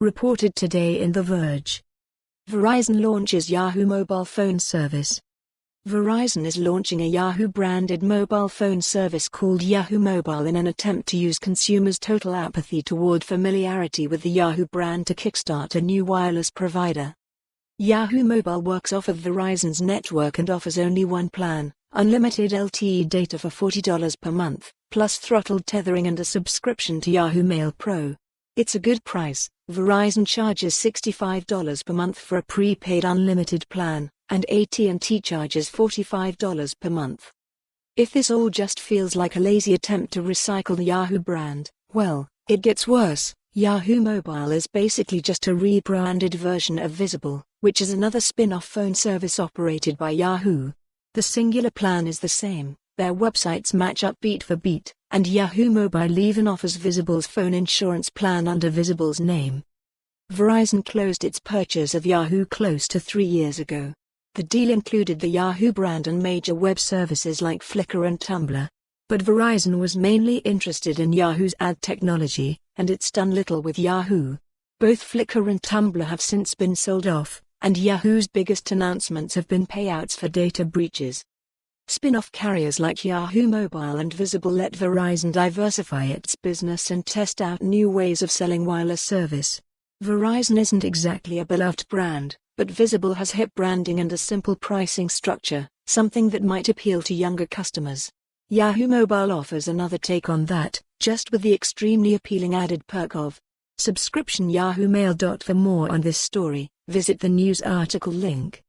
reported today in The Verge. Verizon launches Yahoo Mobile phone service. Verizon is launching a Yahoo-branded mobile phone service called Yahoo Mobile in an attempt to use consumers' total apathy toward familiarity with the Yahoo brand to kickstart a new wireless provider. Yahoo Mobile works off of Verizon's network and offers only one plan, unlimited LTE data for $40 per month, plus throttled tethering and a subscription to Yahoo Mail Pro. It's a good price. Verizon charges $65 per month for a prepaid unlimited plan, and AT&T charges $45 per month. If this all just feels like a lazy attempt to recycle the Yahoo brand, well, it gets worse. Yahoo Mobile is basically just a rebranded version of Visible, which is another spin-off phone service operated by Yahoo. The singular plan is the same, their websites match up beat for beat, and Yahoo Mobile even offers Visible's phone insurance plan under Visible's name. Verizon closed its purchase of Yahoo close to 3 years ago. The deal included the Yahoo brand and major web services like Flickr and Tumblr. But Verizon was mainly interested in Yahoo's ad technology, and it's done little with Yahoo. Both Flickr and Tumblr have since been sold off, and Yahoo's biggest announcements have been payouts for data breaches. Spin-off carriers like Yahoo Mobile and Visible let Verizon diversify its business and test out new ways of selling wireless service. Verizon isn't exactly a beloved brand, but Visible has hip branding and a simple pricing structure, something that might appeal to younger customers. Yahoo Mobile offers another take on that, just with the extremely appealing added perk of subscription. Yahoo Mail. For more on this story, visit the news article link.